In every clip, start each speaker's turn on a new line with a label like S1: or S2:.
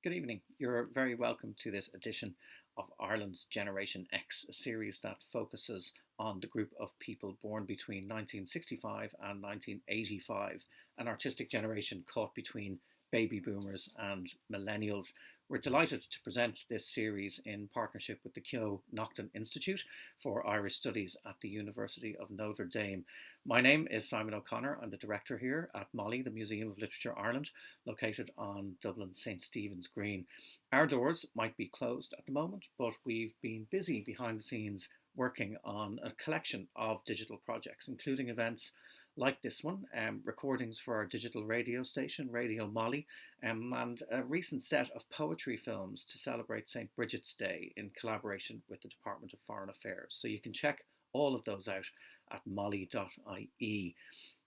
S1: Good evening. You're very welcome to this edition of Ireland's Generation X, a series that focuses on the group of people born between 1965 and 1985, an artistic generation caught between baby boomers and millennials. We're delighted to present this series in partnership with the Keough-Naughton Institute for Irish Studies at the University of Notre Dame. My name is Simon O'Connor. I'm the director here at MoLI, the Museum of Literature Ireland, located on Dublin's St. Stephen's Green. Our doors might be closed at the moment, but we've been busy behind the scenes working on a collection of digital projects, including events like this one, recordings for our digital radio station, Radio MoLI, and a recent set of poetry films to celebrate St. Bridget's Day in collaboration with the Department of Foreign Affairs. So you can check all of those out at molly.ie.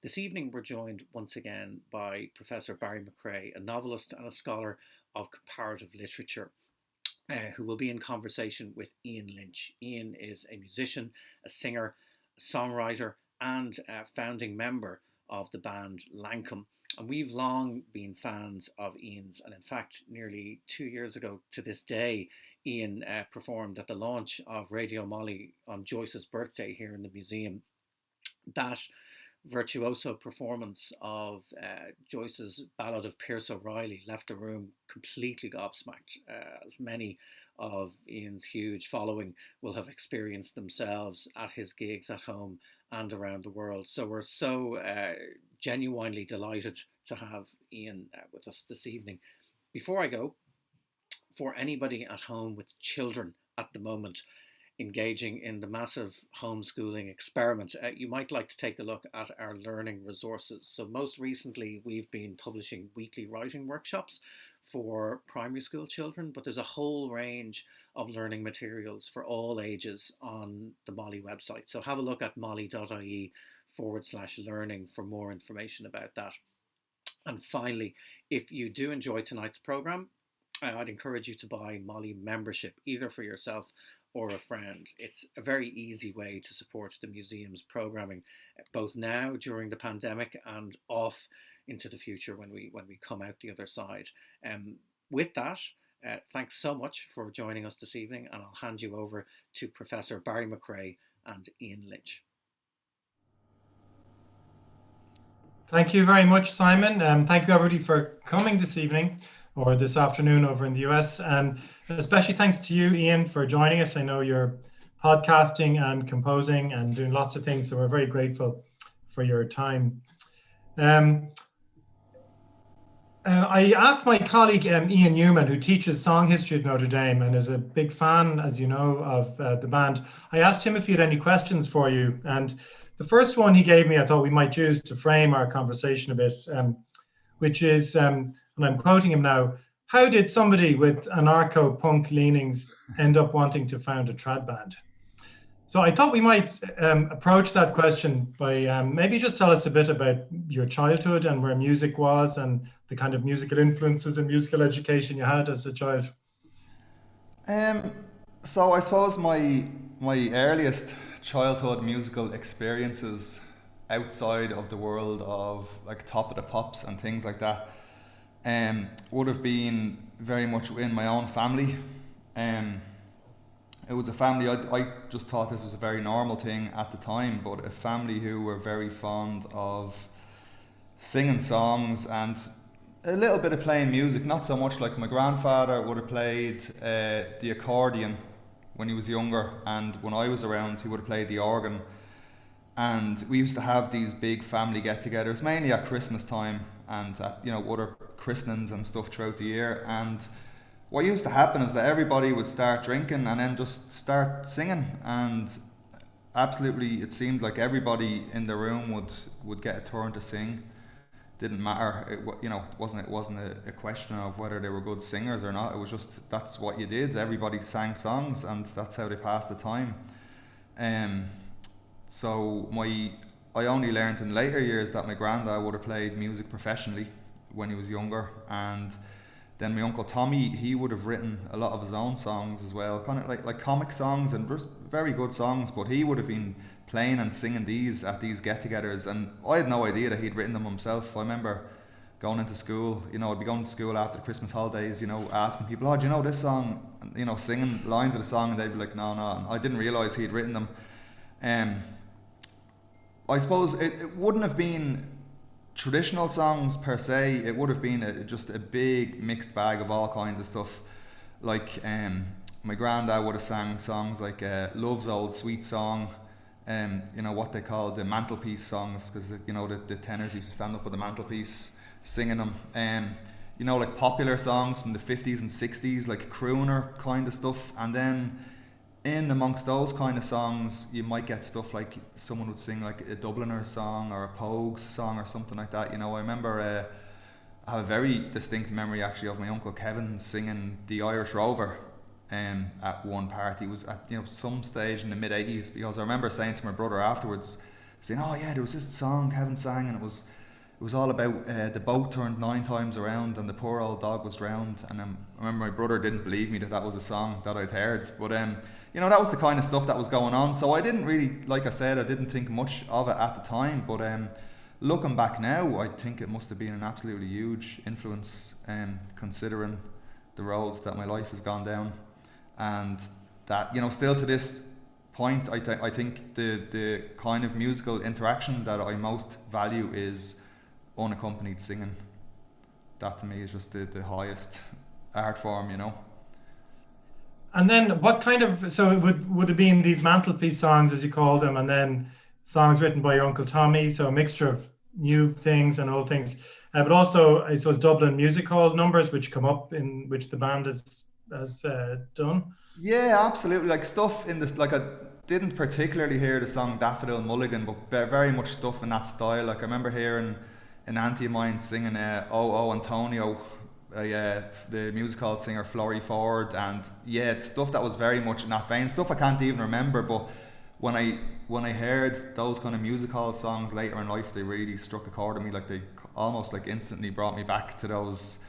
S1: This evening we're joined once again by Professor Barry McCrea, a novelist and a scholar of comparative literature, who will be in conversation with Ian Lynch. Ian is a musician, a singer, a songwriter, and a founding member of the band Lankum. And we've long been fans of Ian's, and in fact, nearly 2 years ago to this day, Ian performed at the launch of Radio MoLI on Joyce's birthday here in the museum. That virtuoso performance of Joyce's Ballad of Pierce O'Reilly left the room completely gobsmacked, as many of Ian's huge following will have experienced themselves at his gigs at home and around the world. So we're so genuinely delighted to have Ian with us this evening. Before I go, for anybody at home with children at the moment engaging in the massive homeschooling experiment, you might like to take a look at our learning resources. So most recently, we've been publishing weekly writing workshops for primary school children, but there's a whole range of learning materials for all ages on the MoLI website. So have a look at molly.ie/learning for more information about that. And finally, if you do enjoy tonight's programme, I'd encourage you to buy MoLI membership, either for yourself or a friend. It's a very easy way to support the museum's programming, both now during the pandemic and off into the future when we come out the other side. With that, thanks so much for joining us this evening, and I'll hand you over to Professor Barry McCrea and Ian Lynch.
S2: Thank you very much, Simon. Thank you everybody for coming this evening or this afternoon over in the US. And especially thanks to you, Ian, for joining us. I know you're podcasting and composing and doing lots of things, so we're very grateful for your time. I asked my colleague Ian Newman, who teaches song history at Notre Dame and is a big fan, as you know, of the band. I asked him if he had any questions for you. And the first one he gave me, I thought we might use to frame our conversation a bit, which is, and I'm quoting him now, how did somebody with anarcho-punk leanings end up wanting to found a trad band? So I thought we might approach that question by maybe just tell us a bit about your childhood and where music was and the kind of musical influences and musical education you had as a child.
S3: So I suppose my earliest childhood musical experiences outside of the world of like Top of the Pops and things like that would have been very much in my own family. It was a family, I just thought this was a very normal thing at the time, but a family who were very fond of singing songs and a little bit of playing music, not so much. Like my grandfather would have played the accordion when he was younger, and when I was around he would have played the organ. And we used to have these big family get-togethers, mainly at Christmas time and at, other christenings and stuff throughout the year. And what used to happen is that everybody would start drinking and then just start singing, and absolutely it seemed like everybody in the room would get a turn to sing. Didn't matter, it wasn't a question of whether they were good singers or not. It was just that's what you did. Everybody sang songs, and that's how they passed the time. So I only learned in later years that my granddad would have played music professionally when he was younger, and then my uncle Tommy, he would have written a lot of his own songs as well, kind of like comic songs and just very good songs, but he would have been playing and singing these at these get-togethers, and I had no idea that he'd written them himself. I remember going into school, you know, I'd be going to school after the Christmas holidays, you know, asking people, oh, do you know this song? And, you know, singing lines of the song, and they'd be like, no. And I didn't realise he'd written them. I suppose it wouldn't have been traditional songs per se. It would have been just a big mixed bag of all kinds of stuff. Like my granddad would have sang songs like Love's Old Sweet Song, you know, what they call the mantelpiece songs, because, you know, the tenors used to stand up at the mantelpiece singing them. You know, like popular songs from the 50s and 60s, like crooner kind of stuff. And then in amongst those kind of songs, you might get stuff like someone would sing like a Dubliner song or a Pogues song or something like that. You know, I remember I have a very distinct memory actually of my uncle Kevin singing the Irish Rover at one party. It was at, you know, some stage in the mid 80s, because I remember saying to my brother afterwards, saying, oh yeah, there was this song Kevin sang, and it was all about the boat turned 9 times around and the poor old dog was drowned. And I remember my brother didn't believe me that was a song that I'd heard. But you know, that was the kind of stuff that was going on. So I didn't really, like I said, I didn't think much of it at the time. But looking back now, I think it must have been an absolutely huge influence, considering the road that my life has gone down. And that, you know, still to this point, I think the kind of musical interaction that I most value is unaccompanied singing. That to me is just the highest art form, you know.
S2: And then what kind of, so it would have been these mantelpiece songs, as you call them, and then songs written by your Uncle Tommy, so a mixture of new things and old things, but also, I suppose, Dublin music hall numbers which come up, in which the band has done. Yeah,
S3: absolutely. Like stuff in this, like I didn't particularly hear the song Daffodil Mulligan, but very much stuff in that style. Like I remember hearing an auntie of mine singing Oh Antonio, the music hall singer Florrie Ford, and yeah, it's stuff that was very much in that vein. Stuff I can't even remember, but when I heard those kind of music hall songs later in life, they really struck a chord with me. Like they almost like instantly brought me back to those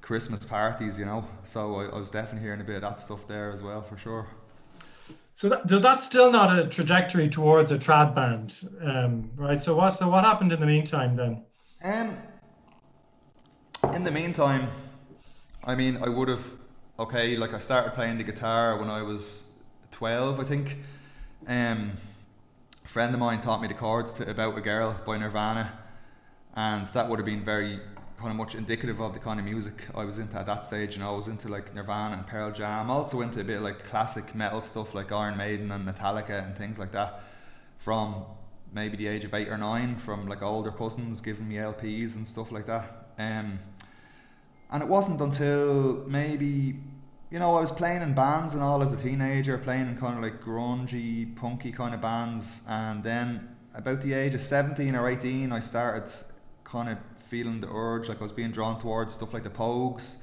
S3: Christmas parties, you know. So I was definitely hearing a bit of that stuff there as well, for sure.
S2: So that's still not a trajectory towards a trad band, right? So what happened in the meantime then?
S3: In the meantime, I mean, I would have, like I started playing the guitar when I was 12, I think. A friend of mine taught me the chords to About a Girl by Nirvana, and that would have been very kind of much indicative of the kind of music I was into at that stage. You know, I was into like Nirvana and Pearl Jam, also into a bit of like classic metal stuff like Iron Maiden and Metallica and things like that, from maybe the age of 8 or 9, from like older cousins giving me LPs and stuff like that. And it wasn't until maybe, you know, I was playing in bands and all as a teenager, playing in kind of like grungy, punky kind of bands, and then about the age of 17 or 18 I started kind of feeling the urge, like I was being drawn towards stuff like the Pogues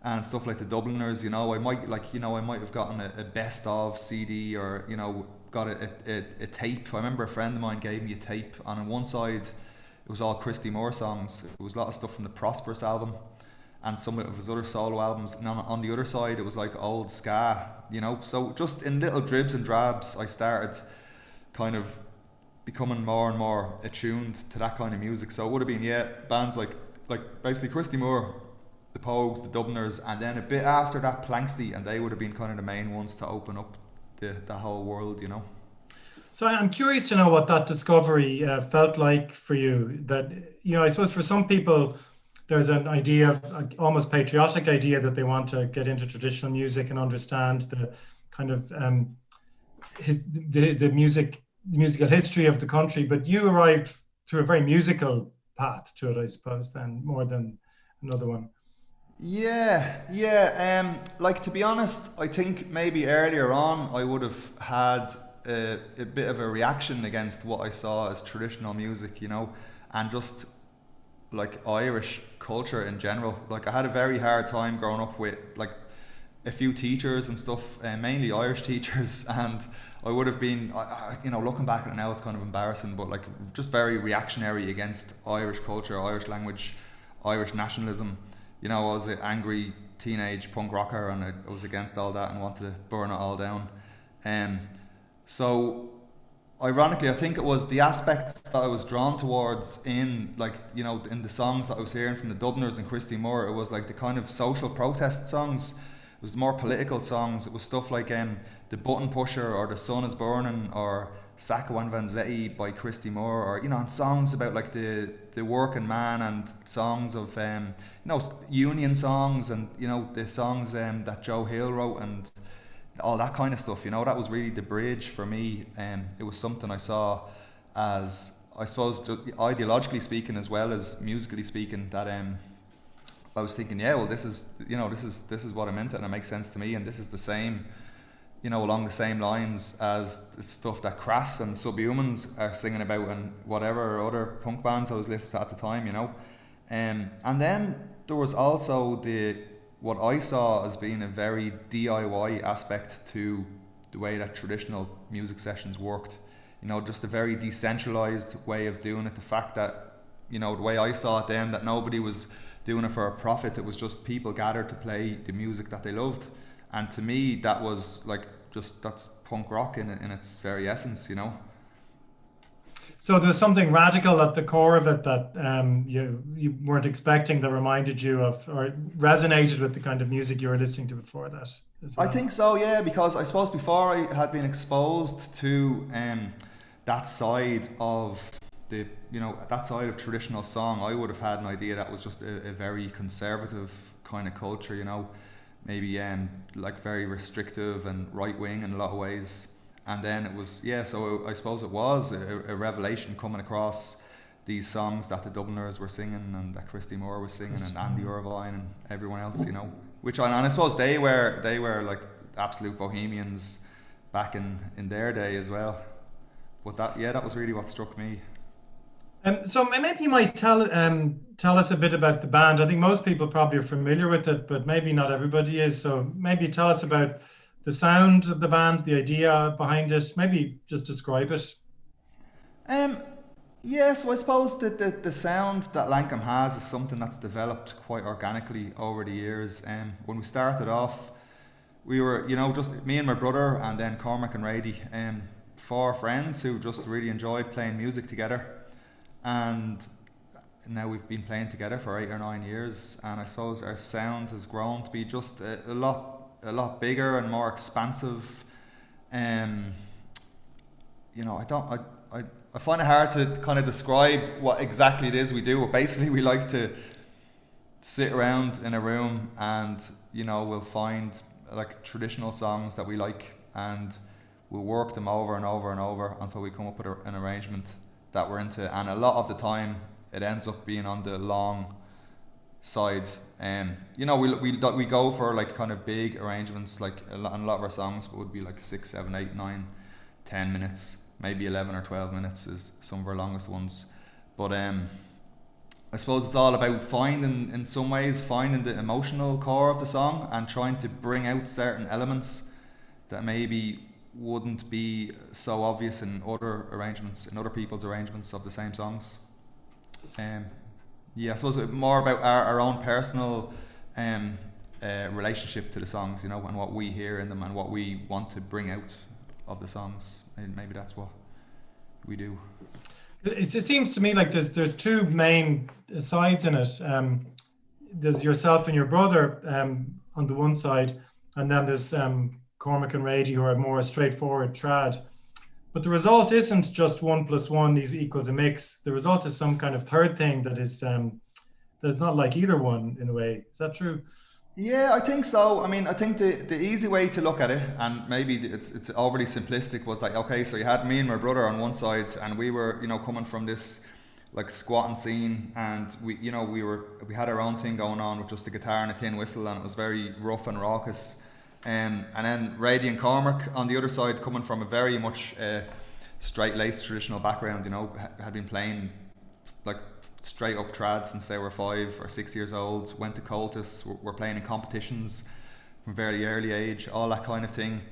S3: and stuff like the Dubliners. You know, I might have gotten a best of CD, or, you know, got a tape. I remember a friend of mine gave me a tape, and on one side it was all Christy Moore songs. It was a lot of stuff from the Prosperous album and some of his other solo albums, and on the other side it was like old ska, you know. So just in little dribs and drabs I started kind of becoming more and more attuned to that kind of music. So it would have been bands like basically Christy Moore, the Pogues, the Dubliners, and then a bit after that Planxty, and they would have been kind of the main ones to open up the whole world, you know.
S2: So I'm curious to know what that discovery felt like for you. That, you know, I suppose for some people there's an idea, almost patriotic idea, that they want to get into traditional music and understand the kind of the musical history of the country. But you arrived through a very musical path to it, I suppose, then, more than another one.
S3: Yeah. Like, to be honest, I think maybe earlier on I would have had a bit of a reaction against what I saw as traditional music, you know, and just like Irish culture in general. Like, I had a very hard time growing up with like a few teachers and stuff, mainly Irish teachers, and I would have been, you know, looking back at it now, it's kind of embarrassing, but like just very reactionary against Irish culture, Irish language, Irish nationalism. You know, I was an angry teenage punk rocker, and I was against all that and wanted to burn it all down. So ironically, I think it was the aspects that I was drawn towards in, like, you know, in the songs that I was hearing from the Dubliners and Christy Moore. It was like the kind of social protest songs. It was more political songs. It was stuff like The Button Pusher or The Sun Is Burning or Sacco and Vanzetti by Christy Moore, or, you know, and songs about like the working man, and songs of you know, union songs, and, you know, the songs that Joe Hill wrote, and all that kind of stuff. You know, that was really the bridge for me. It was something I saw as, I suppose, ideologically speaking as well as musically speaking, that I was thinking, yeah, well, this is, you know, this is what I'm into, and it makes sense to me, and this is the same, you know, along the same lines as the stuff that Crass and Subhumans are singing about, and whatever other punk bands I was listening to at the time, you know. And then there was also what I saw as being a very DIY aspect to the way that traditional music sessions worked. You know, just a very decentralized way of doing it. The fact that, you know, the way I saw it then, that nobody was doing it for a profit. It was just people gathered to play the music that they loved. And to me, that was like, just, that's punk rock in its very essence, you know.
S2: So there's something radical at the core of it that you weren't expecting, that reminded you of, or resonated with the kind of music you were listening to before that as well.
S3: I think so, yeah, because I suppose before I had been exposed to that side of the, you know, that side of traditional song, I would have had an idea that was just a very conservative kind of culture, you know, maybe like very restrictive and right wing in a lot of ways. And then it was, yeah, so I suppose it was a revelation coming across these songs that the Dubliners were singing, and that Christy Moore was singing, and Andy Irvine and everyone else, you know. Which, and I suppose they were like absolute bohemians back in their day as well. But that was really what struck me.
S2: So maybe you might tell us a bit about the band. I think most people probably are familiar with it, but maybe not everybody is. So maybe tell us about the sound of the band, the idea behind it. Maybe just describe it.
S3: Yeah, so I suppose that the sound that Lankum has is something that's developed quite organically over the years. When we started off, we were, you know, just me and my brother, and then Cormac and Rady, 4 friends who just really enjoyed playing music together. And now we've been playing together for 8 or 9 years, and I suppose our sound has grown to be just a lot bigger and more expansive. You know, I find it hard to kind of describe what exactly it is we do, but basically we like to sit around in a room, and, you know, we'll find like traditional songs that we like, and we'll work them over and over and over until we come up with an arrangement that we're into. And a lot of the time it ends up being on the long side. You know, we go for like kind of big arrangements, like a lot of our songs would be like 6, 7, 8, 9, 10 minutes, maybe 11 or 12 minutes is some of our longest ones. But I suppose it's all about finding the emotional core of the song, and trying to bring out certain elements that maybe wouldn't be so obvious in other people's arrangements of the same songs. Yeah, I suppose it's more about our own personal relationship to the songs, you know, and what we hear in them and what we want to bring out of the songs. And maybe that's what we do.
S2: It seems to me like there's 2 main sides in it. There's yourself and your brother on the one side, and then there's Cormac and Rady, who are more straightforward trad. But the result isn't just 1 + 1 equals a mix. The result is some kind of third thing that is that's not like either one, in a way. Is that true?
S3: Yeah, I think so. I mean, I think the easy way to look at it, and maybe it's overly simplistic, was like, okay, so you had me and my brother on one side, and we were, you know, coming from this like squatting scene, and we had our own thing going on with just a guitar and a tin whistle, and it was very rough and raucous. And then Rady and Cormac on the other side, coming from a very much straight-laced traditional background, you know, had been playing like straight up trad since they were 5 or 6 years old, went to cultus, were playing in competitions from a very early age, all that kind of thing.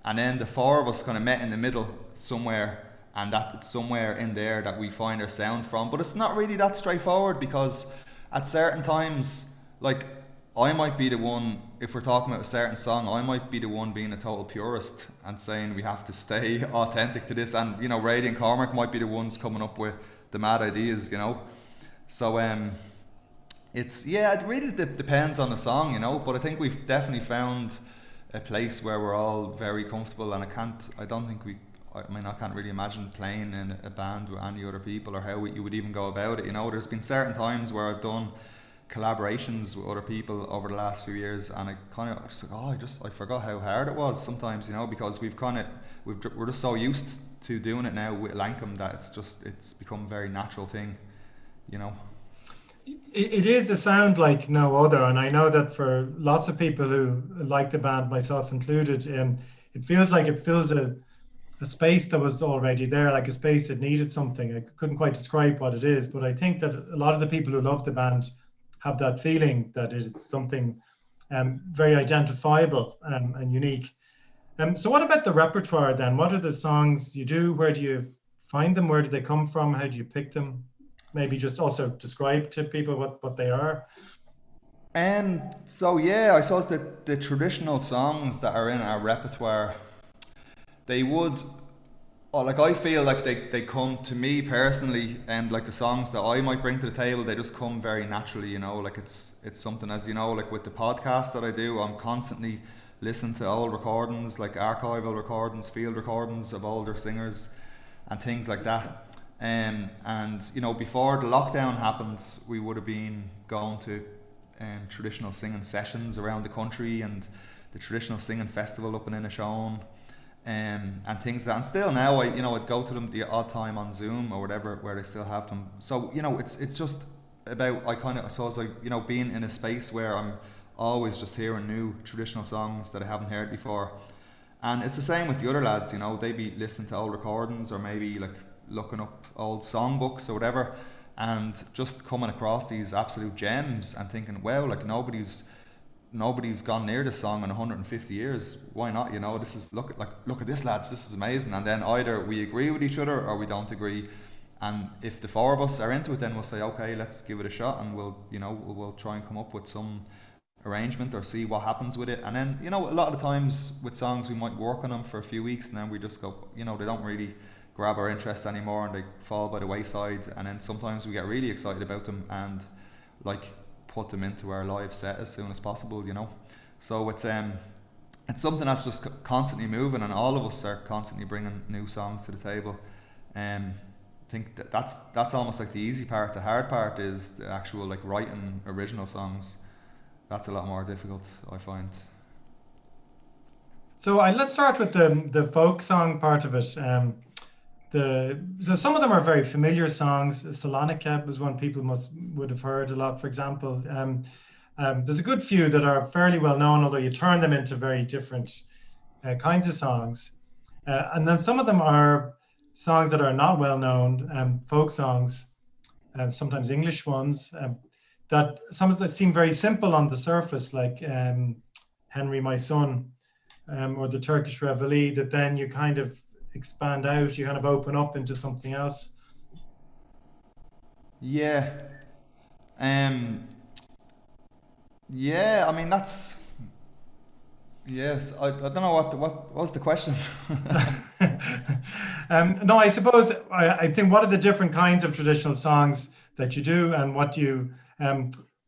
S3: And then the 4 of us kind of met in the middle somewhere, and that it's somewhere in there that we find our sound from. But it's not really that straightforward, because at certain times, like, I might be the one, if we're talking about a certain song, I might be the one being a total purist and saying we have to stay authentic to this, and Rady and Cormac might be the ones coming up with the mad ideas, So it really depends on the song, but I think we've definitely found a place where we're all very comfortable, and I can't really imagine playing in a band with any other people, or how you would even go about it. There's been certain times where I've done collaborations with other people over the last few years, and I kind of just like, I forgot how hard it was sometimes, because we're just so used to doing it now with Lankum that it's become a very natural thing,
S2: It is a sound like no other, and I know that for lots of people who like the band, myself included, it feels like it fills a space that was already there, like a space that needed something. I couldn't quite describe what it is, but I think that a lot of the people who love the band have that feeling that it's something very identifiable and unique. So what about the repertoire then? What are the songs you do? Where do you find them? Where do they come from? How do you pick them? Maybe just also describe to people what they are.
S3: So yeah, I suppose that the traditional songs that are in our repertoire, they would, I feel like they come to me personally, and like the songs that I might bring to the table, they just come very naturally, it's something, as like with the podcast that I do, I'm constantly listening to old recordings, like archival recordings, field recordings of older singers and things like that. And before the lockdown happened, we would have been going to traditional singing sessions around the country, and the traditional singing festival up in Inishowen, and things like that. And still now, I'd go to them the odd time on Zoom or whatever, where they still have them. So it's just about, I suppose, being in a space where I'm always just hearing new traditional songs that I haven't heard before. And it's the same with the other lads. They be listening to old recordings, or maybe like looking up old songbooks or whatever, and just coming across these absolute gems and thinking, wow, like nobody's gone near this song in 150 years. Why not? This is look at this, lads, this is amazing. And then either we agree with each other or we don't agree. And if the four of us are into it, then we'll say, okay, let's give it a shot, and we'll try and come up with some arrangement or see what happens with it. And then a lot of the times with songs, we might work on them for a few weeks, and then we just go, they don't really grab our interest anymore, and they fall by the wayside. And then sometimes we get really excited about them and put them into our live set as soon as possible. So it's something that's just constantly moving, and all of us are constantly bringing new songs to the table. I think that's almost like the easy part. The hard part is the actual writing original songs. That's a lot more difficult, I find.
S2: So let's start with the folk song part of it. So some of them are very familiar songs. Salonica was one people would have heard a lot, for example. There's a good few that are fairly well known, although you turn them into very different kinds of songs. And then some of them are songs that are not well known, folk songs, sometimes English ones, that some of them seem very simple on the surface, like Henry My Son, or the Turkish Reveille, that then you kind of expand out, you kind of open up into something else.
S3: Yeah. I mean, that's, yes, I don't know what was the question.
S2: No, I suppose I think, what are the different kinds of traditional songs that you do, and what do you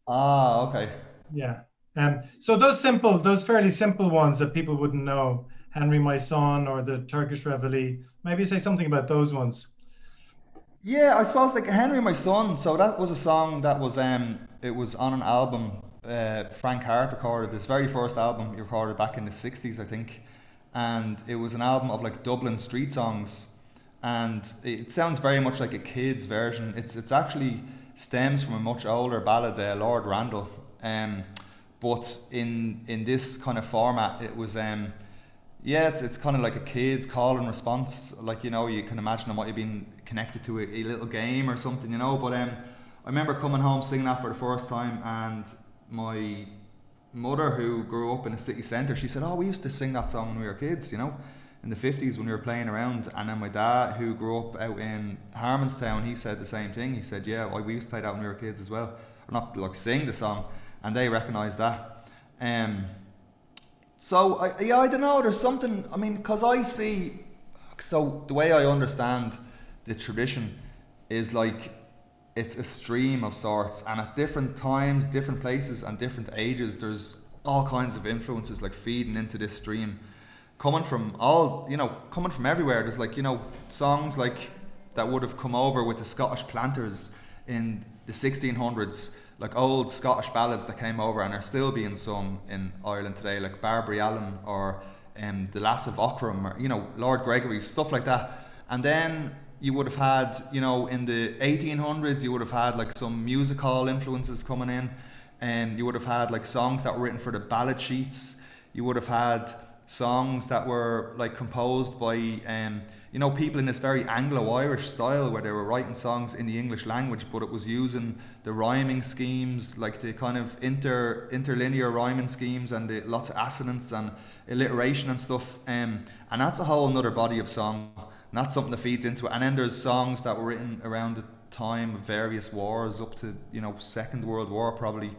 S3: okay.
S2: Yeah. So those fairly simple ones that people wouldn't know, Henry My Son or the Turkish Reveille, maybe say something about those ones.
S3: Yeah, I suppose Henry My Son. So that was a song that was it was on an album Frank Hart recorded, his very first album he recorded back in the 60s, I think, and it was an album of Dublin street songs, and it sounds very much like a kid's version. It's actually stems from a much older ballad, Lord Randall, but in this kind of format, it was it's kind of like a kid's call and response. You can imagine it might have been connected to a little game or something, but I remember coming home singing that for the first time, and my mother, who grew up in a city centre, she said, we used to sing that song when we were kids, in the 50s when we were playing around. And then my dad, who grew up out in Harmonstown, he said the same thing. He said, we used to play that when we were kids as well. Or not sing the song, and they recognise that. So I don't know, there's something, I mean, because I see, so the way I understand the tradition is like it's a stream of sorts, and at different times, different places and different ages, there's all kinds of influences like feeding into this stream, coming from all, coming from everywhere. There's like, songs like that would have come over with the Scottish planters in the 1600s, like old Scottish ballads that came over and are still being sung in Ireland today, like Barbary Allen or the Lass of Aughrim, or Lord Gregory's, stuff like that. And then you would have had, in the 1800s, you would have had like some music hall influences coming in, and you would have had like songs that were written for the ballad sheets. You would have had songs that were like composed by people in this very Anglo-Irish style, where they were writing songs in the English language, but it was using the rhyming schemes, like the kind of interlinear rhyming schemes, and the lots of assonance and alliteration and stuff. And that's a whole another body of song. And that's something that feeds into it. And then there's songs that were written around the time of various wars, up to Second World War probably.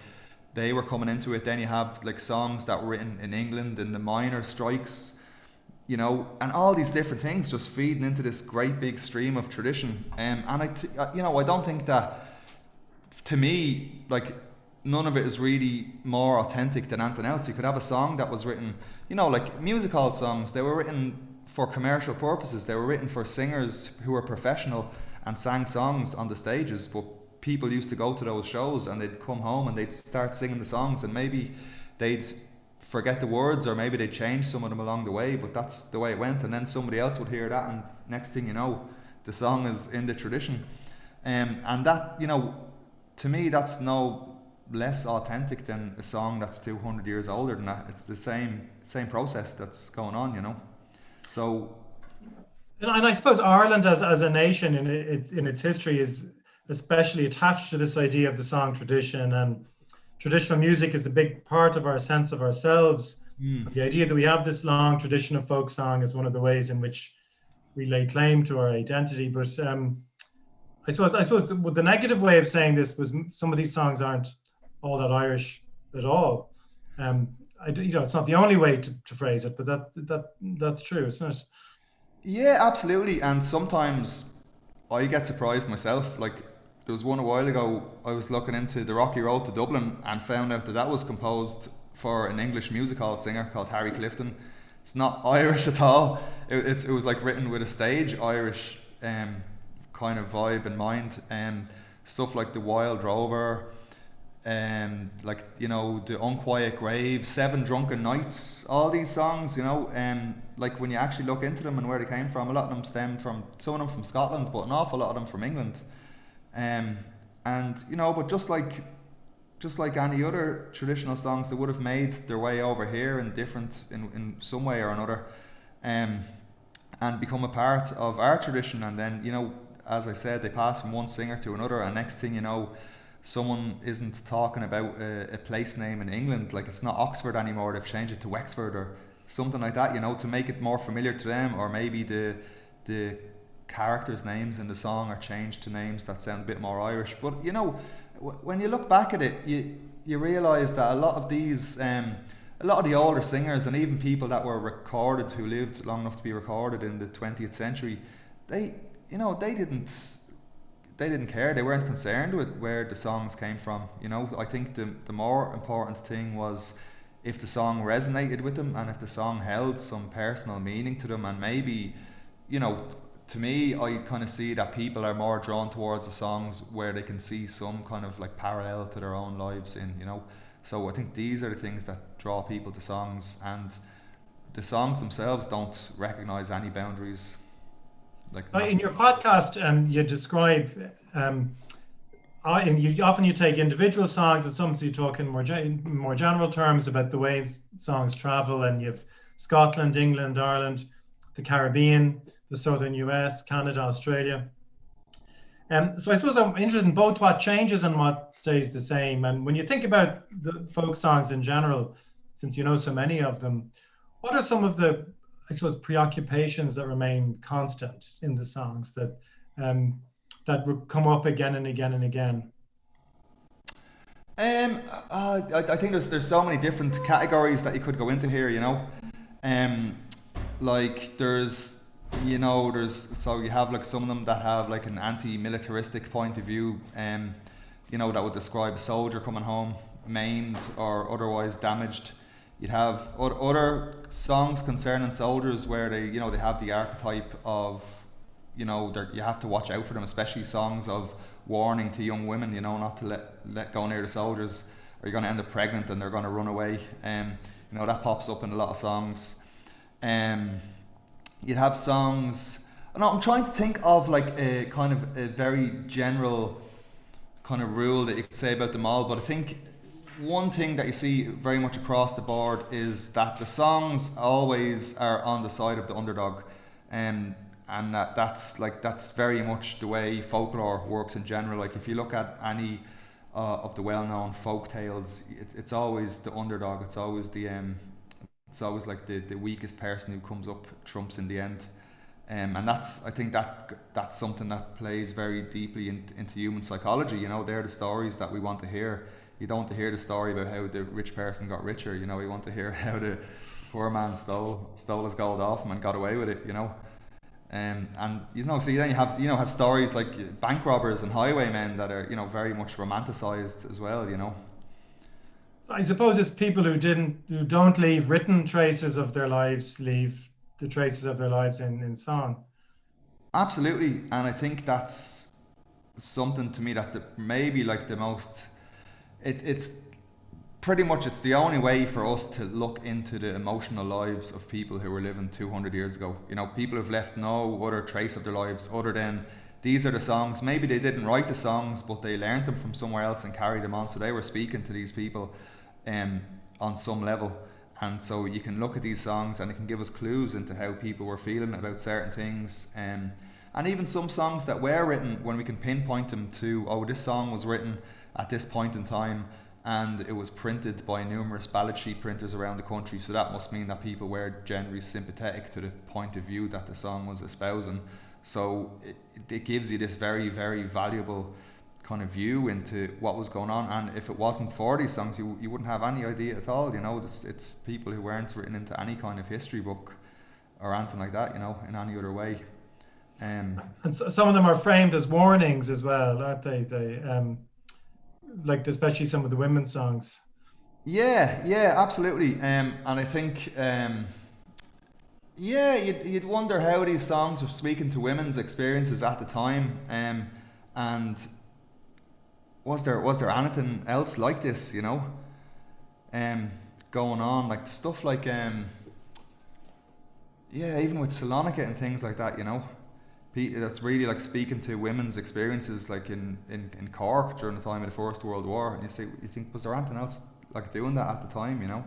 S3: They were coming into it. Then you have like songs that were written in England in the miners' strikes, and all these different things just feeding into this great big stream of tradition. And I don't think that, to me, like none of it is really more authentic than anything else. You could have a song that was written, like music hall songs. They were written for commercial purposes. They were written for singers who were professional and sang songs on the stages, but people used to go to those shows and they'd come home and they'd start singing the songs, and maybe they'd forget the words, or maybe they'd change some of them along the way, but that's the way it went. And then somebody else would hear that, and next thing you know, the song is in the tradition. And that, to me, that's no less authentic than a song that's 200 years older than that. It's the same process that's going on, So,
S2: and I suppose Ireland as a nation in its history is especially attached to this idea of the song tradition, and traditional music is a big part of our sense of ourselves. The idea that we have this long tradition of folk song is one of the ways in which we lay claim to our identity. But I suppose the negative way of saying this was some of these songs aren't all that Irish at all. It's not the only way to phrase it, but that's true, isn't it?
S3: Yeah, absolutely. And sometimes I get surprised myself. Like, there was one a while ago, I was looking into the Rocky Road to Dublin and found out that was composed for an English music hall singer called Harry Clifton. It's not Irish at all. It was like written with a stage Irish kind of vibe in mind. Stuff like the Wild Rover, like the Unquiet Grave, Seven Drunken Nights, all these songs, like when you actually look into them and where they came from, a lot of them stemmed from, some of them from Scotland, but an awful lot of them from England. But just like any other traditional songs, they would have made their way over here in some way or another, and become a part of our tradition. And then, as I said, they pass from one singer to another, and next thing you know, someone isn't talking about a place name in England, like it's not Oxford anymore, they've changed it to Wexford or something like that, to make it more familiar to them. Or maybe the characters' names in the song are changed to names that sound a bit more Irish. But when you look back at it, you realise that a lot of the older singers, and even people that were recorded, who lived long enough to be recorded in the 20th century, they didn't care. They weren't concerned with where the songs came from. I think the more important thing was if the song resonated with them, and if the song held some personal meaning to them. And maybe, to me, I kind of see that people are more drawn towards the songs where they can see some kind of like parallel to their own lives in, So I think these are the things that draw people to songs, and the songs themselves don't recognise any boundaries.
S2: In your podcast, you describe, you take individual songs, and sometimes you talk in more general terms about the way songs travel, and you've Scotland, England, Ireland, the Caribbean, the southern US, Canada, Australia. So I suppose I'm interested in both what changes and what stays the same. And when you think about the folk songs in general, since you know so many of them, what are some of the, I suppose, preoccupations that remain constant in the songs that come up again and again and again?
S3: I think there's so many different categories that you could go into here, you know. Um, like there's so you have like some of them that have like an anti-militaristic point of view, you know, that would describe a soldier coming home maimed or otherwise damaged. You'd have other songs concerning soldiers where they have the archetype of, you know, you have to watch out for them, especially songs of warning to young women, you know, not to let go near the soldiers, or you're going to end up pregnant and they're going to run away. You know, that pops up in a lot of songs. You'd have songs. I'm trying to think of like a kind of a very general kind of rule that you could say about them all, but I think one thing that you see very much across the board is that the songs always are on the side of the underdog, and that's very much the way folklore works in general. Like if you look at any of the well-known folk tales, it's always the underdog. It's always like the weakest person who comes up trumps in the end. And I think that's something that plays very deeply into human psychology. You know, they're the stories that we want to hear. You don't want to hear the story about how the rich person got richer. You know, you want to hear how the poor man stole his gold off him and got away with it. You know, and you know, so then you have stories like bank robbers and highwaymen that are, you know, very much romanticized as well. You know.
S2: I suppose it's people who don't leave written traces of their lives, leave the traces of their lives in song.
S3: Absolutely, and I think that's something to me that maybe like the most. It's pretty much it's the only way for us to look into the emotional lives of people who were living 200 years ago. You know, people who've left no other trace of their lives other than these are the songs. Maybe they didn't write the songs, but they learned them from somewhere else and carried them on. So they were speaking to these people on some level. And so you can look at these songs and it can give us clues into how people were feeling about certain things. And even some songs that were written, when we can pinpoint them to, oh, this song was written at this point in time and it was printed by numerous ballad sheet printers around the country, so that must mean that people were generally sympathetic to the point of view that the song was espousing. So it gives you this very, very valuable kind of view into what was going on, and if it wasn't for these songs you wouldn't have any idea at all. You know, it's people who weren't written into any kind of history book or anything like that, you know, in any other way. And
S2: some of them are framed as warnings as well, aren't they? Like especially some of the women's songs.
S3: Yeah, absolutely. And I think, you'd wonder how these songs were speaking to women's experiences at the time. And was there anything else like this? You know, going on, like stuff like, even with Salonika and things like that. You know. That's really like speaking to women's experiences, like in Cork during the time of the First World War, and you think, was there anything else like doing that at the time? You know,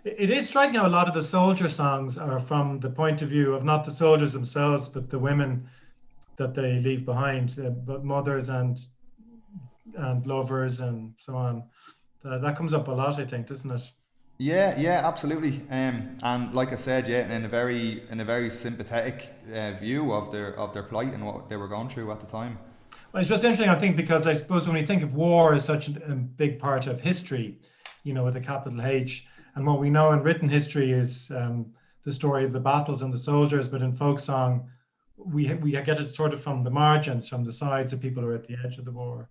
S2: it is striking how a lot of the soldier songs are from the point of view of not the soldiers themselves, but the women that they leave behind, but mothers and lovers and so on. That comes up a lot, I think, doesn't it?
S3: Yeah, absolutely. And like I said, in a very sympathetic view of their plight and what they were going through at the time.
S2: Well, it's just interesting, I think, because I suppose when we think of war as such a big part of history, you know, with a capital H, and what we know in written history is the story of the battles and the soldiers, but in folk song, we get it sort of from the margins, from the sides of people who are at the edge of the war.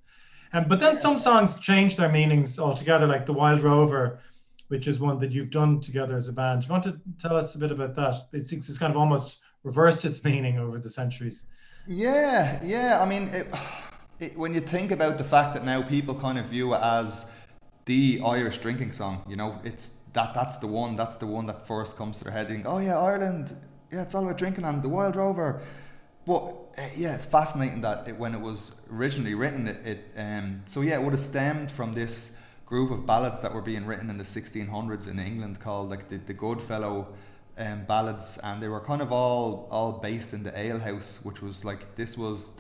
S2: But then some songs change their meanings altogether, like the Wild Rover, which is one that you've done together as a band. Do you want to tell us a bit about that? It's kind of almost reversed its meaning over the centuries.
S3: Yeah. I mean, when you think about the fact that now people kind of view it as the Irish drinking song, you know, that's the one that first comes to their head. Think, oh yeah, Ireland, yeah, it's all about drinking and the Wild Rover. But it's fascinating that when it was originally written, it would have stemmed from this group of ballads that were being written in the 1600s in England called like the Goodfellow ballads, and they were kind of all based in the alehouse, which was like the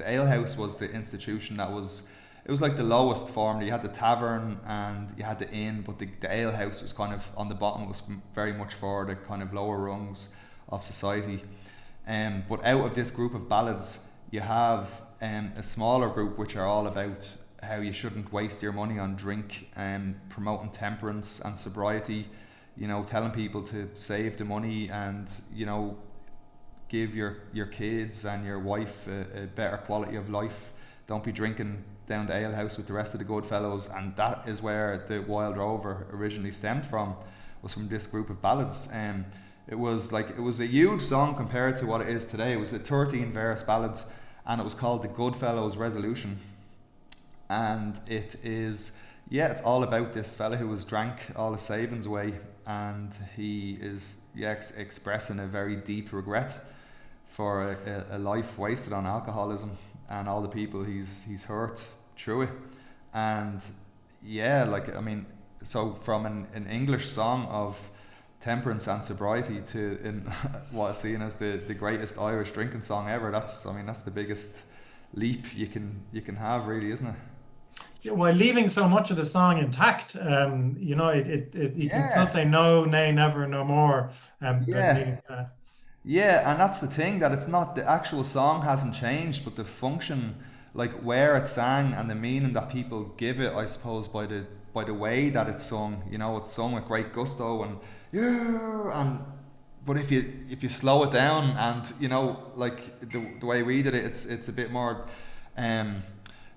S3: alehouse was the institution that was, it was like the lowest form. You had the tavern and you had the inn, but the alehouse was kind of on the bottom. It was very much for the kind of lower rungs of society. But out of this group of ballads you have a smaller group which are all about how you shouldn't waste your money on drink, promoting temperance and sobriety, you know, telling people to save the money and, you know, give your kids and your wife a better quality of life. Don't be drinking down the alehouse with the rest of the good fellows. And that is where the Wild Rover originally stemmed from, was from this group of ballads. It was a huge song compared to what it is today. It was a 13 verse ballad, and it was called the Goodfellows Resolution. And it is, it's all about this fella who has drank all his savings away, and he is expressing a very deep regret for a life wasted on alcoholism and all the people he's hurt through it. And so from an English song of temperance and sobriety to in what is seen as the greatest Irish drinking song ever, that's the biggest leap you can have, really, isn't it?
S2: Yeah, while leaving so much of the song intact, you know, you can still say no, nay, never, no more.
S3: Yeah, and that's the thing, that it's not, the actual song hasn't changed, but the function, like where it's sang and the meaning that people give it, I suppose, by the way that it's sung. You know, it's sung with great gusto but if you slow it down and, you know, like the way we did it, it's a bit more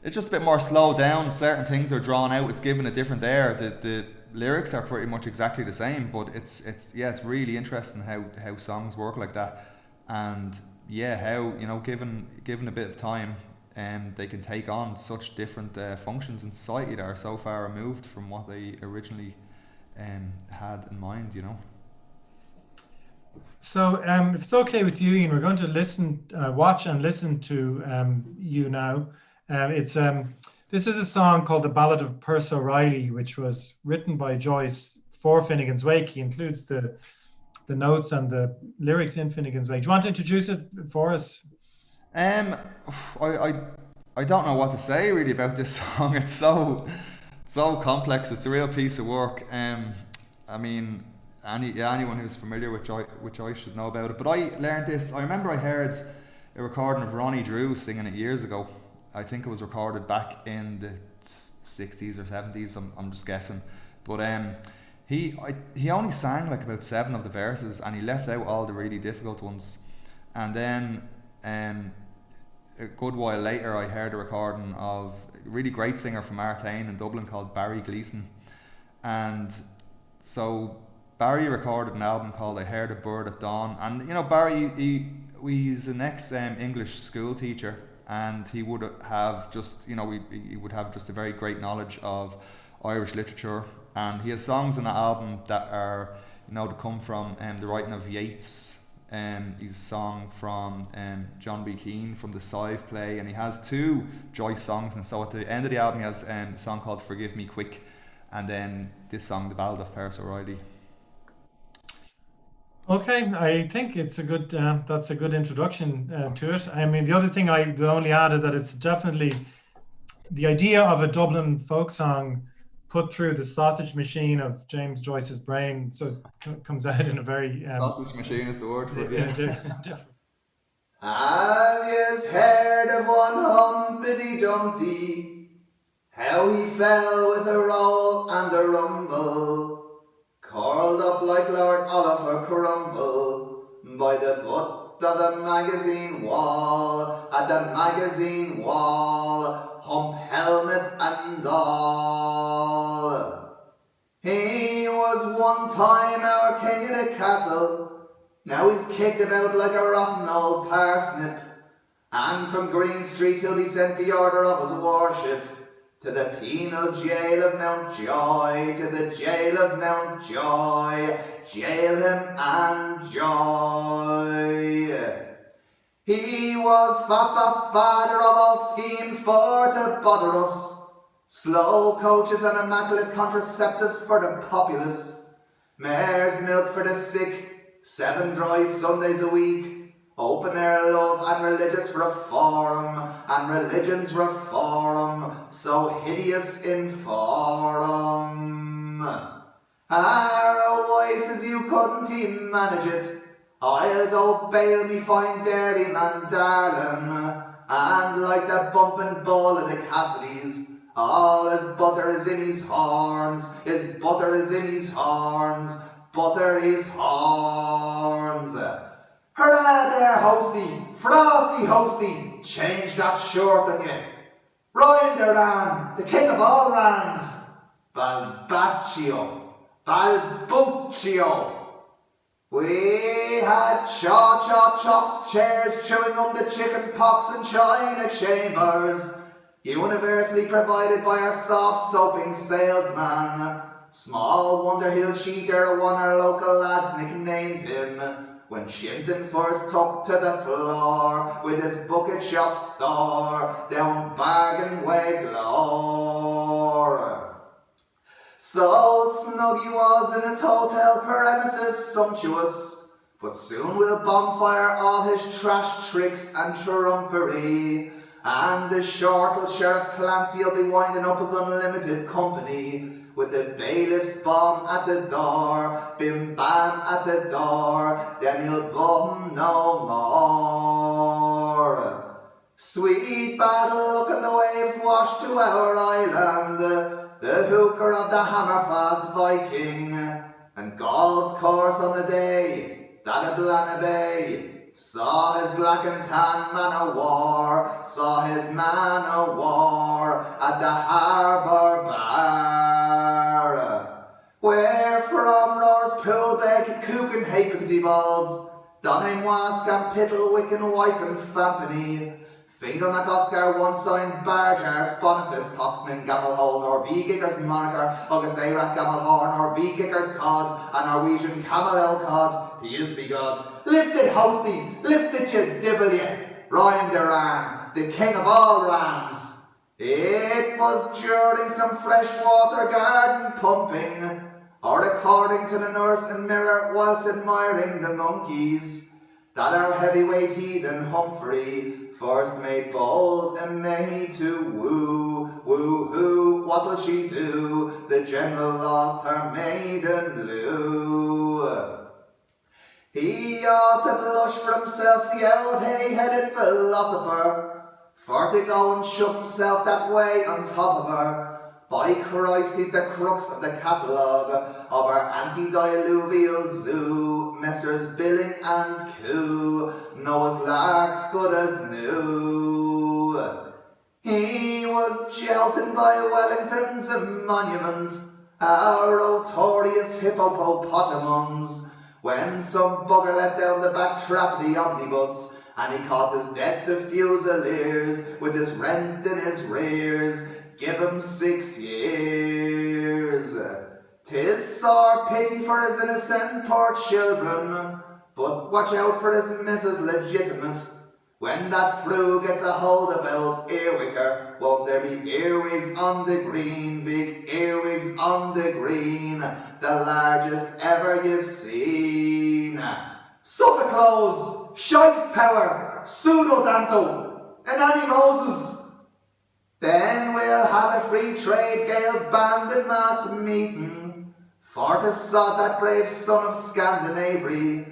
S3: it's just a bit more slowed down. Certain things are drawn out. It's given a different air. The lyrics are pretty much exactly the same, but it's really interesting how songs work like that, and how, you know, given a bit of time, they can take on such different functions in society that are so far removed from what they originally had in mind, you know.
S2: So if it's okay with you, Ian, we're going to watch and listen to you now. This is a song called The Ballad of Perce O'Reilly, which was written by Joyce for Finnegan's Wake. He includes the notes and the lyrics in Finnegan's Wake. Do you want to introduce it for us?
S3: I don't know what to say really about this song. It's so complex. It's a real piece of work. I mean, anyone who's familiar with Joyce should know about it. But I learned this. I remember I heard a recording of Ronnie Drew singing it years ago. I think it was recorded back in the 60s or 70s. I'm just guessing. But he only sang like about 7 of the verses, and he left out all the really difficult ones. And then a good while later, I heard a recording of a really great singer from Artane in Dublin called Barry Gleason. And so Barry recorded an album called I Heard a Bird at Dawn. And, you know, Barry, he's an ex-English school teacher, and he would have just, you know, he would have just a very great knowledge of Irish literature. And he has songs in that album that are, you know, that come from the writing of Yeats. He's a song from John B. Keane from the Sive play, and he has 2 Joyce songs. And so at the end of the album, he has a song called Forgive Me Quick, and then this song, The Ballad of Perce O'Reilly.
S2: Okay, I think it's a good. That's a good introduction to it. I mean, the other thing I will only add is that it's definitely the idea of a Dublin folk song put through the sausage machine of James Joyce's brain, so it comes out in a very
S3: sausage machine is the word for it. Yeah.
S2: Different.
S4: Have yous heard of one Humpty Dumpty, how he fell with a roll and a rumble, curled up like Lord Oliver Crumble by the butt of the magazine wall, at the magazine wall, hump helmet and all. He was one time our king of the castle, now he's kicked about like a rotten old parsnip, and from Green Street he'll be sent the order of his worship to the penal jail of Mountjoy, to the jail of Mountjoy, jail him and joy. He was the father of all schemes for to bother us, slow coaches and immaculate contraceptives for the populace, mare's milk for the sick, 7 dry Sundays a week, open air love and religious reform, and religion's reform, so hideous in form. Arrow voices you couldn't even manage it, I'll go bail me fine dairyman darling, and like the bumping ball of the Cassidys, All his butter is in his horns, his butter is in his horns, butter his horns. Hurrah there, hosty, frosty hosty, change that shirt on you. Ryan the Ran, the king of all Rans, Balbaccio, Balbuccio. We had chops, chairs chewing up the chicken pox and china chambers, universally provided by our soft soaping salesman. Small wonder he'll cheater, one our local lads nicknamed him, when Chimpton first took to the floor with his bucket shop store down Bargain Way Glore. So snug he was in his hotel premises sumptuous, but soon we'll bonfire all his trash tricks and trumpery, and the shortle Sheriff Clancy'll be winding up his unlimited company, with the bailiff's bomb at the door, bim bam at the door, then he'll bum no more. Sweet bad luck and the waves wash to our island, the hooker of the Hammerfast Viking, and Gall's course on the day that a Blanna Bay saw his black and tan man o' war, saw his man o' war at the harbour bar. Where from roars Poolbeg, Cook and Halfpenny balls, Donnamois, Scampiddle, and Wipe and Fampany, Fingal MacOscar, One Sign, Barjars, Boniface, Toxman, Gamelhole, Norvegickers, Moniker, Agus Arak, Gamelhorn, Norvegickers, Cod, and Norwegian Camel Cod, he is be God. Lift it, hosty, lift it, you divil ye, Ryan the Ran, the king of all Rans. It was during some freshwater garden pumping, or according to the nurse and mirror was admiring the monkeys, that our heavyweight heathen Humphrey first made bold and made to woo, woo, who, what'll she do? The general lost her maiden loo. He ought to blush for himself, the old hay-headed philosopher, for to go and shove himself that way on top of her. By Christ, he's the crux of the catalogue of our antediluvial zoo, Messrs. Billing and Keough, Noah's Lark's good as new. He was jolted by Wellington's monument, our notorious hippopotamus, when some bugger let down the back trap of the omnibus, and he caught his dead to Fusiliers with his rent in his rears. Give him 6 years. 'Tis sore pity for his innocent poor children, but watch out for his missus legitimate. When that flu gets a hold of old Earwicker, won't there be earwigs on the green, big earwigs on the green, the largest ever you've seen. Sophocles, Shikes Power, Pseudo-Danto, and Annie Moses. Then we'll have a free trade Gaels band in mass meeting, for to sod that brave son of Scandinavia,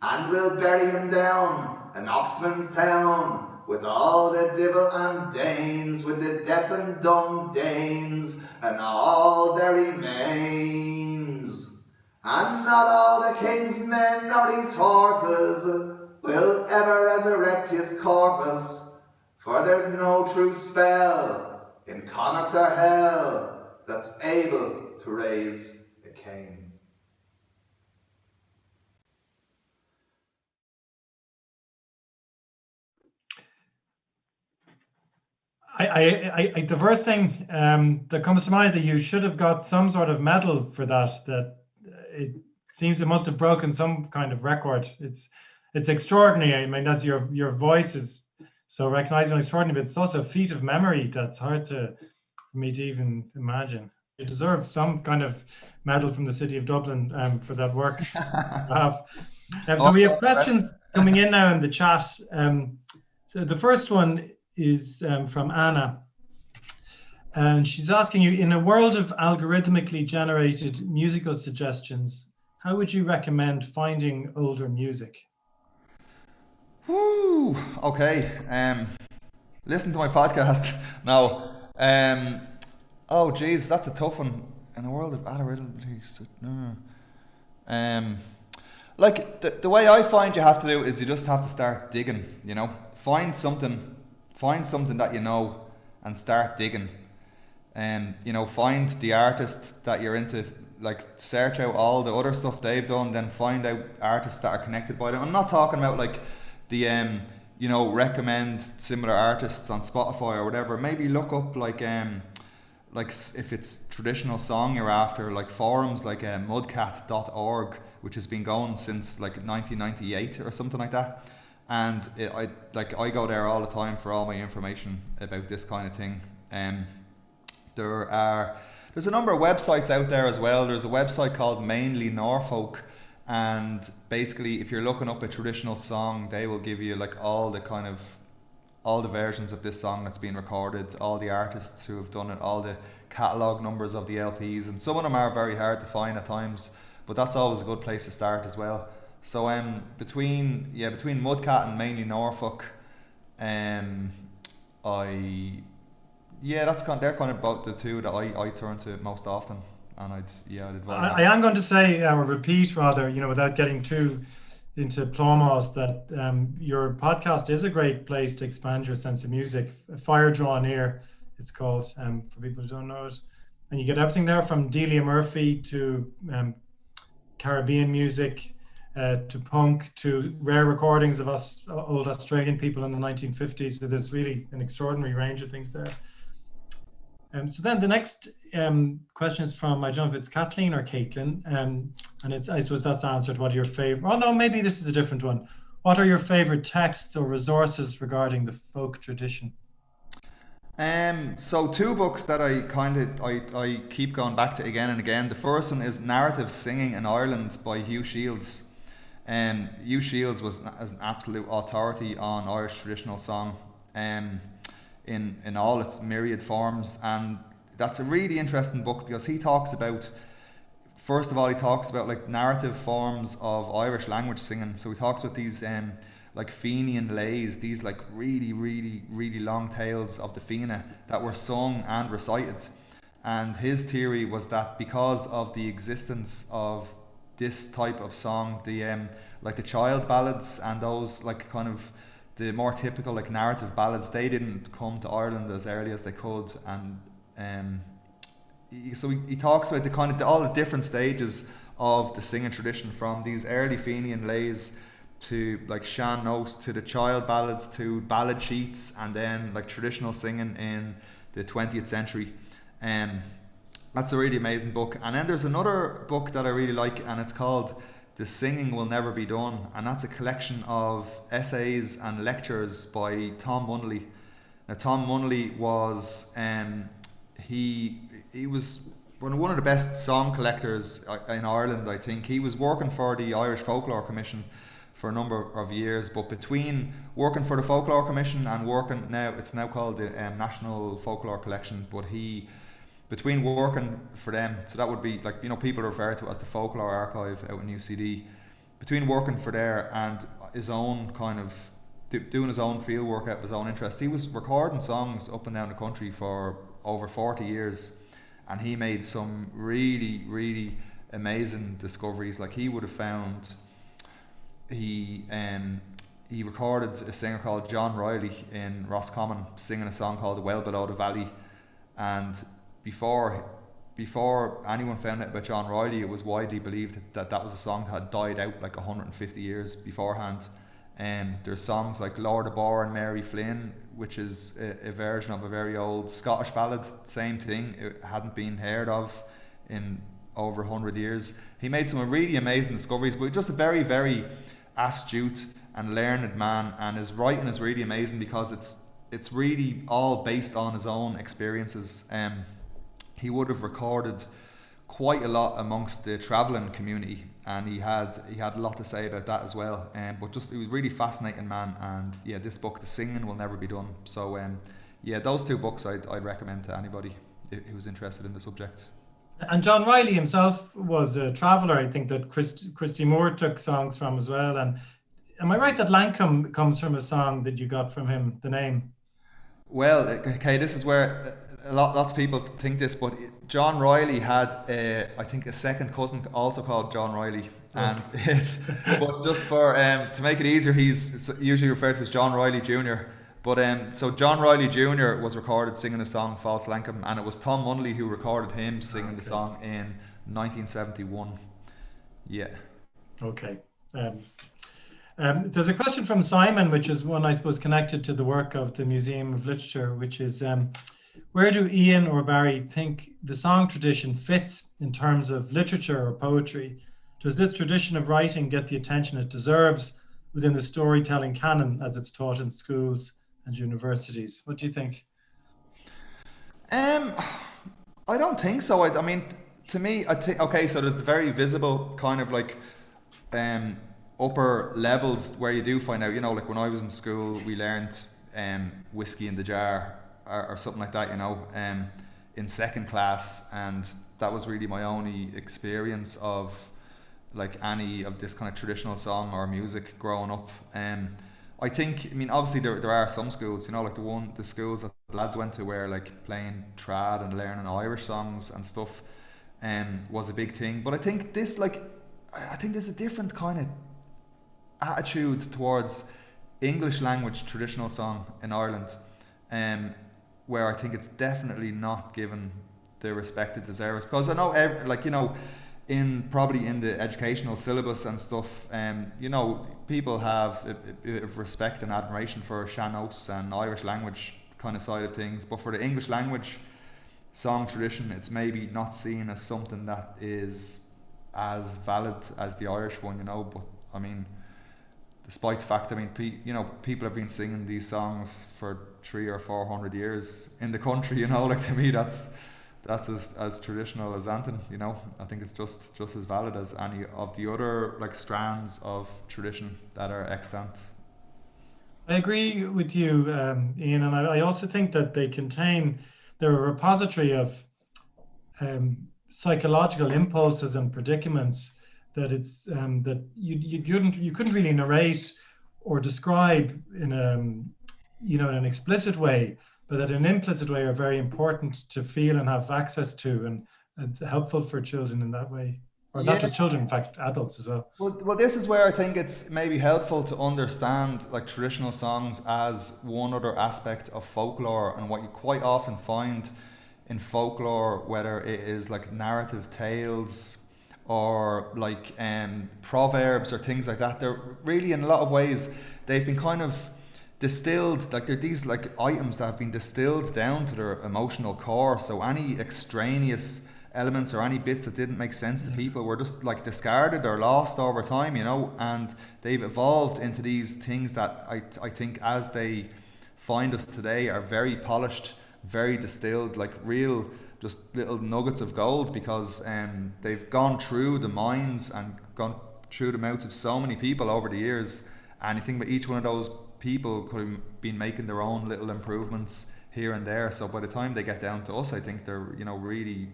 S4: and we'll bury him down in Oxman's town, with all the divil and Danes, with the deaf and dumb Danes, and all their remains. And not all the king's men nor his horses will ever resurrect his corpus, for there's no true spell in Connacht or hell that's able to raise a Cain.
S2: The first thing that comes to mind is that you should have got some sort of medal for that. That it seems it must have broken some kind of record. It's extraordinary. I mean, that's your voice is so recognizable and extraordinary, but it's also a feat of memory that's hard for me to even imagine. You deserve some kind of medal from the City of Dublin for that work. So we have questions coming in now in the chat. So the first one is from Anna, and she's asking you, in a world of algorithmically generated musical suggestions, how would you recommend finding older music?
S3: Okay. Listen to my podcast. No. Oh, geez, that's a tough one. In a world of like the way I find you have to do is you just have to start digging. You know, find something that you know, and start digging. You know, find the artist that you're into. Like, search out all the other stuff they've done, then find out artists that are connected by them. I'm not talking about like the you know, recommend similar artists on Spotify or whatever. Maybe look up like if it's traditional song you're after, like forums like mudcat.org, which has been going since like 1998 or something like that. And I go there all the time for all my information about this kind of thing. There's a number of websites out there as well. There's a website called Mainly Norfolk, and basically if you're looking up a traditional song, they will give you like all the versions of this song that's been recorded, all the artists who have done it, all the catalogue numbers of the LPs, and some of them are very hard to find at times, but that's always a good place to start as well. So between Mudcat and Mainly Norfolk, they're kind of about the two that I turn to most often, and I'd advise.
S2: I am going to say, or repeat rather, you know, without getting too into plomos, that your podcast is a great place to expand your sense of music. Fire Draw Near, it's called, for people who don't know it, and you get everything there from Delia Murphy to Caribbean music, to punk, to rare recordings of us old Australian people in the 1950s. So there's really an extraordinary range of things there. So then the next question is from, I don't know if it's Kathleen or Caitlin, and I suppose that's answered. What are your favorite? Oh no, maybe this is a different one. What are your favorite texts or resources regarding the folk tradition?
S3: So two books that I keep going back to again and again. The first one is Narrative Singing in Ireland by Hugh Shields. Hugh Shields was an absolute authority on Irish traditional song. In all its myriad forms, and that's a really interesting book because he talks about like narrative forms of Irish language singing. So he talks about these like Fenian lays, these like really, really, really long tales of the Fianna that were sung and recited. And his theory was that because of the existence of this type of song, the like the child ballads and those like kind of the more typical like narrative ballads, they didn't come to Ireland as early as they could. And so he talks about the kind of all the different stages of the singing tradition, from these early Fenian lays to like Sean Nose, to the child ballads, to ballad sheets, and then like traditional singing in the 20th century. That's a really amazing book. And then there's another book that I really like, and it's called The Singing Will Never Be Done, and that's a collection of essays and lectures by Tom Munnelly. Now Tom Munnelly was he was one of the best song collectors in Ireland, I think. He was working for the Irish Folklore Commission for a number of years, but between working for the Folklore Commission and working now, it's now called the National Folklore Collection, but between working for them, so that would be like, you know, people refer to it as the Folklore Archive out in UCD, between working for there and his own kind of doing his own field work out of his own interest, he was recording songs up and down the country for over 40 years, and he made some really, really amazing discoveries. Like he would have found, he recorded a singer called John Riley in Roscommon singing a song called Well Below the Valley, and before anyone found out about John Riley, it was widely believed that was a song that had died out like 150 years beforehand. There's songs like Lord of Bore and Mary Flynn, which is a version of a very old Scottish ballad, same thing, it hadn't been heard of in over 100 years. He made some really amazing discoveries, but just a very, very astute and learned man, and his writing is really amazing because it's really all based on his own experiences. He would have recorded quite a lot amongst the travelling community, and he had a lot to say about that as well. But just, he was a really fascinating man, and yeah, this book, The Singing Will Never Be Done. So yeah, those two books I'd recommend to anybody who was interested in the subject.
S2: And John Riley himself was a traveller, I think, that Christy Moore took songs from as well. And am I right that Lankum comes from a song that you got from him, the name?
S3: Well, okay, this is where lots of people think this, but John Riley had, I think, a second cousin also called John Riley. And but just for to make it easier, he's usually referred to as John Riley Jr. But so John Riley Jr. was recorded singing the song False Lankum, and it was Tom Munnelly who recorded him singing the song in 1971. Yeah.
S2: Okay. There's a question from Simon, which is one, I suppose, connected to the work of the Museum of Literature, which is, where do Ian or Barry think the song tradition fits in terms of literature or poetry? Does this tradition of writing get the attention it deserves within the storytelling canon as it's taught in schools and universities? What do you think?
S3: I don't think so. I mean, to me, I think, okay, so there's the very visible kind of like upper levels where you do find out, like when I was in school, we learned whiskey in the jar or something like that, in second class, and that was really my only experience of like any of this kind of traditional song or music growing up. I think, obviously there are some schools, like the schools that the lads went to where like playing trad and learning Irish songs and stuff was a big thing. But I think this, I think there's a different kind of attitude towards English language traditional song in Ireland, where I think it's definitely not given the respect it deserves. Because I know, probably in the educational syllabus and stuff, people have a bit of respect and admiration for Sean-Nós and Irish language kind of side of things, but for the English language song tradition, it's maybe not seen as something that is as valid as the Irish one, but I mean, despite the fact, people have been singing these songs for 300 or 400 years in the country, to me that's as traditional as anything, I think it's just as valid as any of the other like strands of tradition that are extant.
S2: I agree with you, Ian, and I also think that they're a repository of psychological impulses and predicaments that it's that you couldn't really narrate or describe in an explicit way, but that in an implicit way are very important to feel and have access to, and helpful for children in that way. Or not just children, in fact, adults as well.
S3: Well, this is where I think it's maybe helpful to understand like traditional songs as one other aspect of folklore, and what you quite often find in folklore, whether it is like narrative tales or like proverbs or things like that, they're really, in a lot of ways, they've been kind of distilled, like they're these like items that have been distilled down to their emotional core. So any extraneous elements or any bits that didn't make sense to people were just like discarded or lost over time, and they've evolved into these things that I think as they find us today are very polished, very distilled, like real just little nuggets of gold, because they've gone through the minds and gone through the mouths of so many people over the years, and you think about each one of those people could have been making their own little improvements here and there. So by the time they get down to us, I think they're really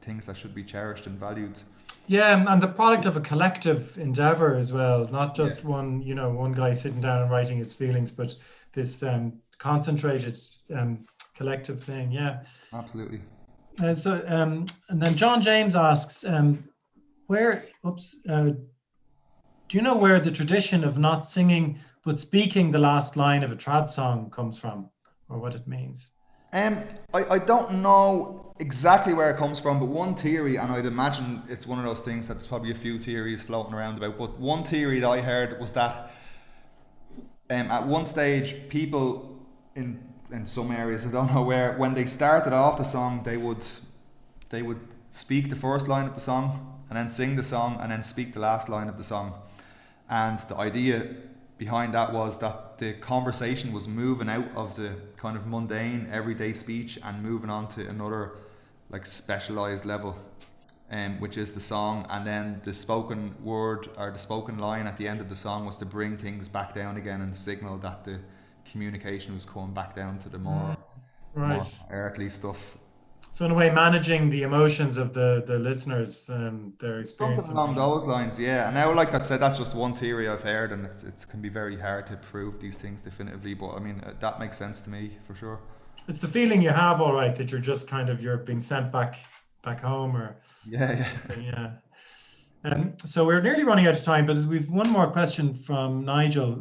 S3: things that should be cherished and valued.
S2: Yeah, and the product of a collective endeavor as well, not just one guy sitting down and writing his feelings, but this concentrated collective thing. Yeah,
S3: absolutely.
S2: And then John James asks, do you know where the tradition of not singing but speaking the last line of a trad song comes from, or what it means?
S3: I don't know exactly where it comes from, but one theory, and I'd imagine it's one of those things that there's probably a few theories floating around about, but one theory that I heard was that at one stage people in some areas, I don't know where, when they started off the song, they would speak the first line of the song and then sing the song and then speak the last line of the song. And the idea behind that was that the conversation was moving out of the kind of mundane everyday speech and moving on to another like specialized level, which is the song, and then the spoken word or the spoken line at the end of the song was to bring things back down again and signal that the communication was coming back down to the more earthly stuff.
S2: So in a way, managing the emotions of the listeners, their experience.
S3: Something along those lines, yeah. And now, like I said, that's just one theory I've heard, and it can be very hard to prove these things definitively. But I mean, that makes sense to me for sure.
S2: It's the feeling you have, all right, that you're just kind of you're being sent back home, or
S3: Yeah,
S2: yeah. So we're nearly running out of time, but we've one more question from Nigel,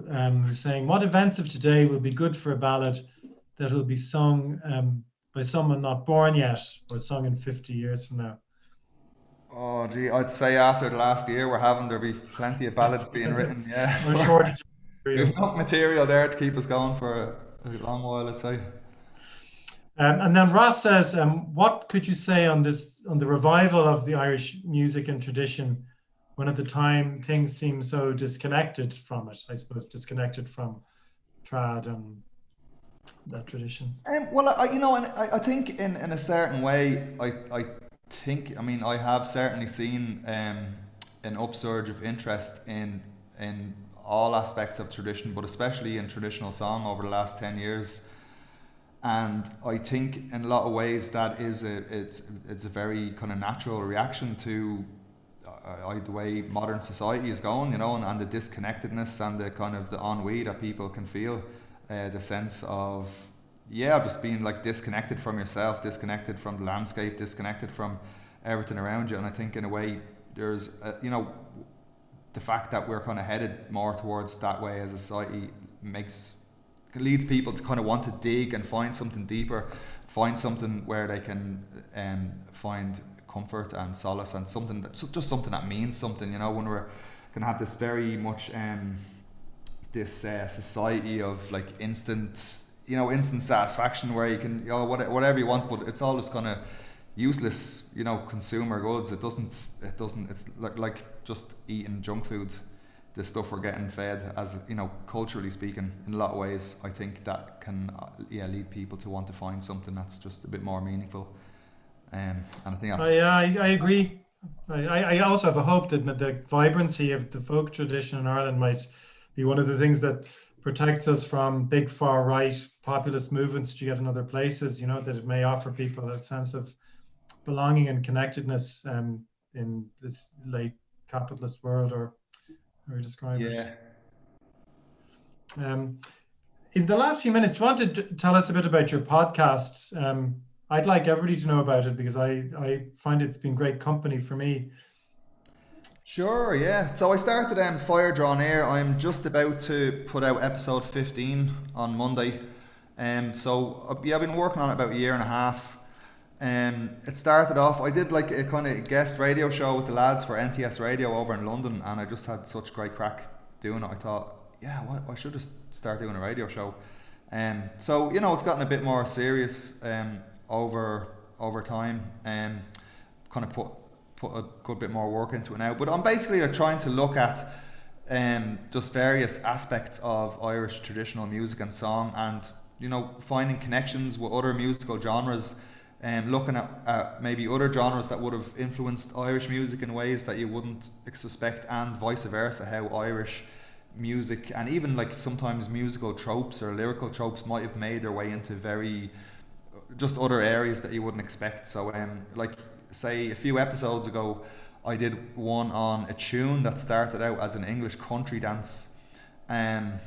S2: who's saying, what events of today will be good for a ballad that will be sung by someone not born yet, or sung in 50 years from now?
S3: Oh, gee, I'd say after the last year we're having, there'll be plenty of ballads being written. Yeah,
S2: No shortage of
S3: we've
S2: material.
S3: enough material there to keep us going for a long while, I'd say.
S2: And then Ross says, what could you say on the revival of the Irish music and tradition, when at the time things seem so disconnected from it? I suppose disconnected from trad and that tradition.
S3: Well, and I think in a certain way, I mean, I have certainly seen an upsurge of interest in all aspects of tradition, but especially in traditional song over the last 10 years. And I think in a lot of ways that it's a very kind of natural reaction to the way modern society is going, and the disconnectedness and the kind of the ennui that people can feel, the sense of just being like disconnected from yourself, disconnected from the landscape, disconnected from everything around you. And I think in a way there's the fact that we're kind of headed more towards that way as a society leads people to kind of want to dig and find something deeper, find something where they can find comfort and solace, and something that means something. When we're gonna have this very much this society of like instant satisfaction, where you can whatever you want, but it's all just kind of useless, consumer goods. It doesn't. It's like just eating junk food. The stuff we're getting fed, as culturally speaking, in a lot of ways, I think that can lead people to want to find something that's just a bit more meaningful. And I think that's.
S2: I agree. I also have a hope that the vibrancy of the folk tradition in Ireland might be one of the things that protects us from big far right populist movements that you get in other places. That it may offer people a sense of belonging and connectedness in this late capitalist world, or describe it. In the last few minutes, do you want to tell us a bit about your podcast? I'd like everybody to know about it, because I find it's been great company for me.
S3: Sure, yeah. So I started Fire Draw Near. I'm just about to put out episode 15 on Monday. So I've been working on it about a year and a half. It started off, I did like a kind of guest radio show with the lads for NTS Radio over in London, and I just had such great crack doing it. I thought, I should just start doing a radio show. So it's gotten a bit more serious over time, kind of put a good bit more work into it now. But I'm basically trying to look at just various aspects of Irish traditional music and song, and finding connections with other musical genres. Looking at maybe other genres that would have influenced Irish music in ways that you wouldn't suspect, and vice versa, how Irish music and even like sometimes musical tropes or lyrical tropes might have made their way into very just other areas that you wouldn't expect. So like say a few episodes ago I did one on a tune that started out as an English country dance, and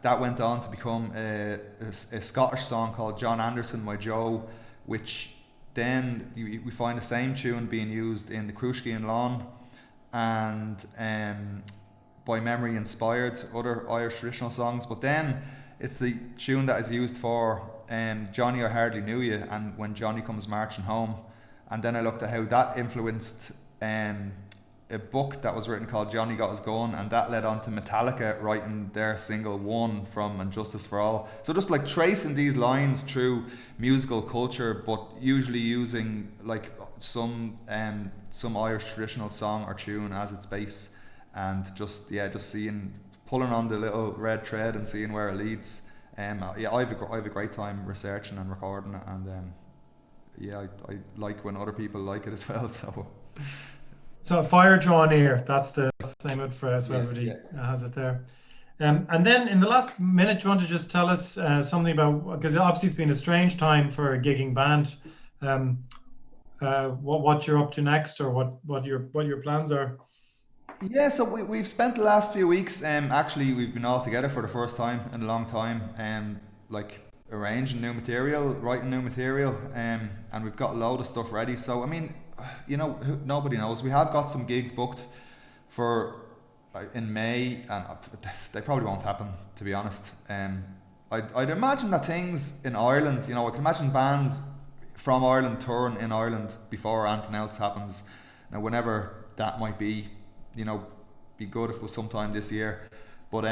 S3: that went on to become a Scottish song called John Anderson, My Joe, which then we find the same tune being used in the Cruiscian Lawn, and by memory inspired other Irish traditional songs. But then it's the tune that is used for Johnny, I Hardly Knew You, and When Johnny Comes Marching Home. And then I looked at how that influenced a book that was written called Johnny Got His Gun, and that led on to Metallica writing their single One from And Justice for All. So just like tracing these lines through musical culture, but usually using like some Irish traditional song or tune as its base, and just pulling on the little red thread and seeing where it leads. I have a great time researching and recording it, and I like when other people like it as well.
S2: So Fire Draw Near, that's the name of it, for so everybody has it there. And then in the last minute, do you want to just tell us something about, because obviously it's been a strange time for a gigging band, what you're up to next, or what your plans are?
S3: Yeah, so we've spent the last few weeks, actually we've been all together for the first time in a long time, like arranging new material, writing new material, and we've got a load of stuff ready. So I mean, you know, nobody knows. We have got some gigs booked for in May, and they probably won't happen, to be honest. I'd imagine that things in Ireland, you know, I can imagine bands from Ireland touring in Ireland before anything else happens. Now, whenever that might be, you know, be good if it was sometime this year. But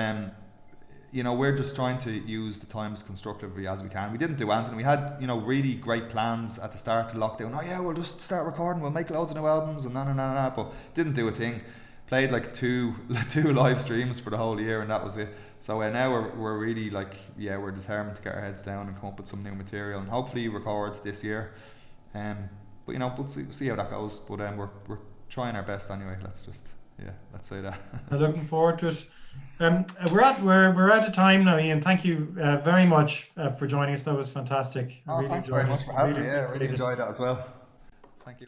S3: you know, we're just trying to use the times constructively as we can. We didn't do anything. We had, you know, really great plans at the start of lockdown. Oh yeah, we'll just start recording. We'll make loads of new albums and na. But didn't do a thing. Played like two live streams for the whole year, and that was it. So now we're really like, yeah, we're determined to get our heads down and come up with some new material and hopefully record this year. But you know, we'll see how that goes. But we're trying our best anyway. Let's say that.
S2: I'm looking forward to it. We're out of time now, Ian. Thank you very much for joining us. That was fantastic.
S3: Thanks very much for having me. Yeah, I really enjoyed that as well. Thank you.